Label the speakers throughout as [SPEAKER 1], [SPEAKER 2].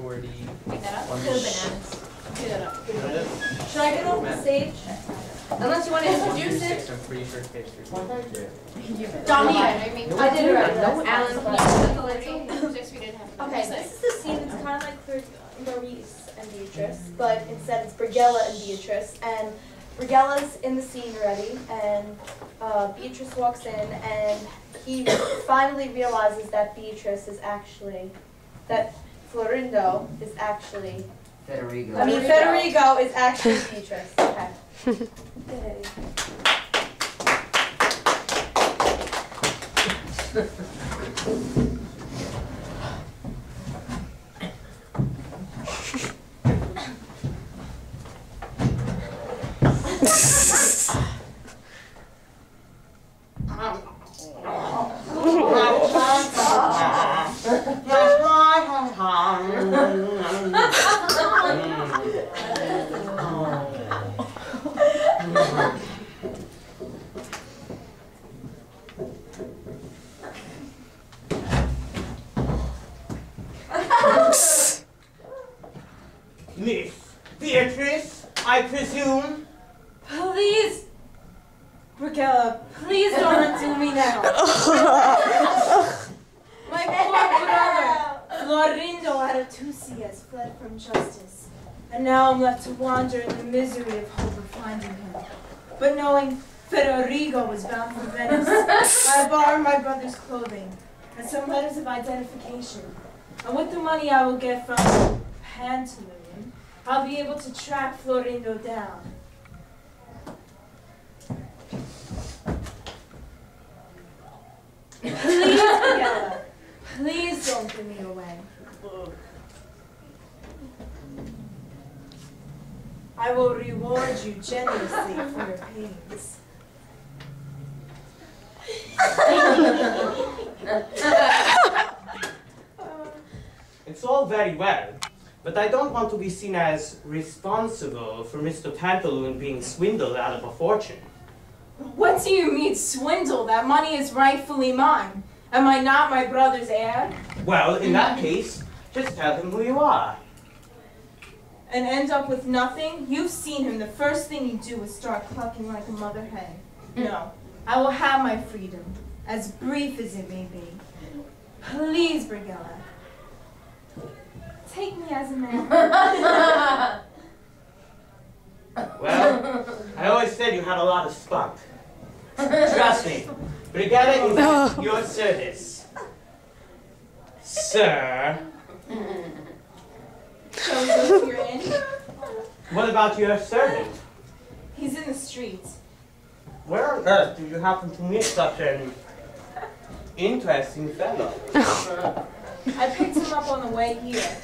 [SPEAKER 1] 40.
[SPEAKER 2] Pick that up.
[SPEAKER 1] One
[SPEAKER 2] Two bananas. Do that up.
[SPEAKER 3] Should I get off the stage? Unless you want to introduce it.
[SPEAKER 1] I'm pretty sure it's page 3.
[SPEAKER 3] Dominique. I did it right. Alan, can you
[SPEAKER 4] Okay, this is the scene. It's kind of like Maurice and Beatrice, but instead it's Brighella and Beatrice. And Brigella's in the scene already, and Beatrice walks in, and he finally realizes that Beatrice is actually, that Florindo is actually, Federico is actually Beatrice. Okay. Yay.
[SPEAKER 5] Miss Beatrice, I presume?
[SPEAKER 3] Please, Brighella, please don't undo me now. My poor brother, Florindo Aratusi, has fled from justice, and now I'm left to wander in the misery of hope of finding him. But knowing Federico was bound for Venice, I borrowed my brother's clothing and some letters of identification. And with the money I will get from Pantaloon, I'll be able to track Florindo down. Please, Brighella, please don't give me away. I will reward you generously for your pains.
[SPEAKER 5] It's all very well, but I don't want to be seen as responsible for Mr. Pantaloon being swindled out of a fortune.
[SPEAKER 3] What do you mean, swindle? That money is rightfully mine. Am I not my brother's heir?
[SPEAKER 5] Well, in that case, just tell him who you are.
[SPEAKER 3] And end up with nothing? You've seen him. The first thing you do is start clucking like a mother hen. No, I will have my freedom, as brief as it may be. Please, Brighella, take me as a man.
[SPEAKER 5] Well, I always said you had a lot of spunk. Trust me, Brighella is at your service. Sir.
[SPEAKER 3] Shows us you're in.
[SPEAKER 5] What about your servant?
[SPEAKER 3] He's in the streets.
[SPEAKER 5] Where on earth did you happen to meet such an interesting fellow?
[SPEAKER 3] I picked him up on the way here.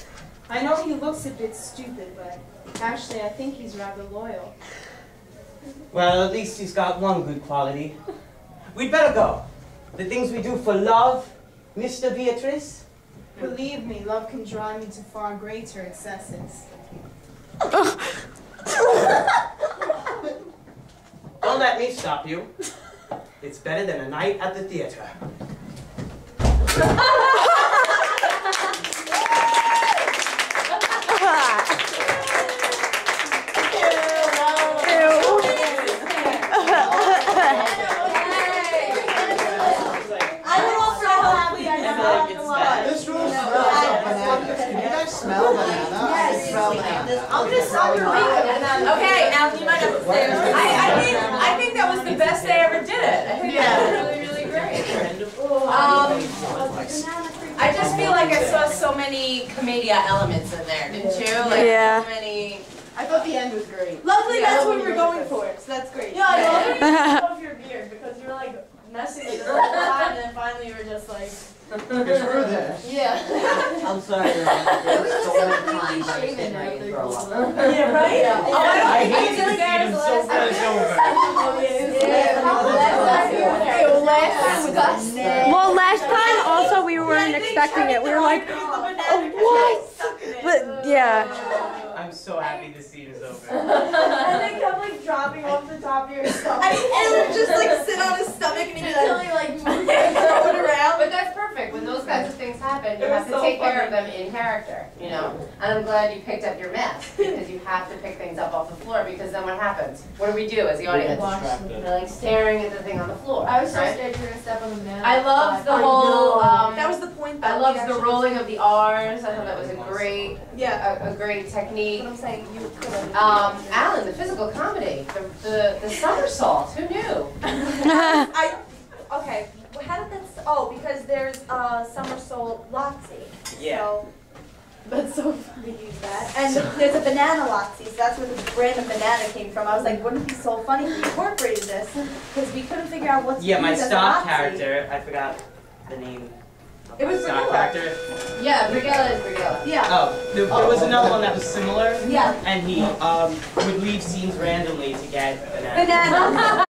[SPEAKER 3] I know he looks a bit stupid, but actually I think he's rather loyal.
[SPEAKER 5] Well, at least he's got one good quality. We'd better go. The things we do for love, Mr. Beatrice.
[SPEAKER 3] Believe me, love can drive me to far greater excesses.
[SPEAKER 5] Don't let me stop you. It's better than a night at the theater.
[SPEAKER 2] I'm just sorry. Okay, now you might have to say. I think that was the best they ever did it. I think that was really, really great. I just feel like I saw so many Commedia elements in there, didn't you? Like so many.
[SPEAKER 6] I thought the end was great.
[SPEAKER 4] Luckily, that's what we were going for, so that's great.
[SPEAKER 2] Yeah, I love your beard because you were like messing with it the whole time, and then finally you were just like.
[SPEAKER 6] Because we're there.
[SPEAKER 2] Yeah.
[SPEAKER 7] I'm sorry.
[SPEAKER 2] It was just completely shaven after you.
[SPEAKER 3] Yeah, right?
[SPEAKER 2] Yeah.
[SPEAKER 5] I hate to see him so bent over.
[SPEAKER 8] Well, last time also we weren't expecting it. We were like, oh, what? But yeah.
[SPEAKER 5] I'm so happy this scene is over.
[SPEAKER 4] And they kept like dropping off the top of your stomach. And it would just like sit on his stomach and he'd be like, throw it around.
[SPEAKER 2] But that's perfect. When those kinds of things happen, you
[SPEAKER 3] It
[SPEAKER 2] have
[SPEAKER 3] was
[SPEAKER 2] to
[SPEAKER 3] so
[SPEAKER 2] take care
[SPEAKER 3] funny.
[SPEAKER 2] of them in character, you know? And I'm glad you picked up your mask, because you have to pick things up off the floor, because then what happens? What do we do as the audience? We're like staring at the thing on the floor,
[SPEAKER 4] I was so
[SPEAKER 2] right?
[SPEAKER 4] scared you were gonna step on the mat.
[SPEAKER 2] I loved the whole,
[SPEAKER 4] That was the point.
[SPEAKER 2] I
[SPEAKER 4] though.
[SPEAKER 2] loved
[SPEAKER 4] We
[SPEAKER 2] the
[SPEAKER 4] actually-
[SPEAKER 2] rolling of the R's. I thought that was a great,
[SPEAKER 4] Yeah.
[SPEAKER 2] a great technique.
[SPEAKER 4] But I'm saying you could have.
[SPEAKER 2] Alan, the physical comedy, the somersault, who knew?
[SPEAKER 4] Okay. Well, how did that? Oh, because there's somersault Lotsie.
[SPEAKER 5] Yeah.
[SPEAKER 4] So that's so funny to use that. And there's a banana Lotsie, so that's where the random banana came from. I was like, wouldn't it be so funny if we incorporated this? Because we couldn't figure out what to
[SPEAKER 5] Yeah, my
[SPEAKER 4] use as a
[SPEAKER 5] stock
[SPEAKER 4] Lotsie.
[SPEAKER 5] character, I forgot the name. of
[SPEAKER 4] It
[SPEAKER 5] my
[SPEAKER 4] was
[SPEAKER 5] stock
[SPEAKER 4] Brighella.
[SPEAKER 5] character.
[SPEAKER 2] Yeah, Brighella is Brighella.
[SPEAKER 4] Yeah.
[SPEAKER 5] Oh, there was another one that was similar.
[SPEAKER 4] Yeah.
[SPEAKER 5] And he would leave scenes randomly to get bananas.
[SPEAKER 4] Banana.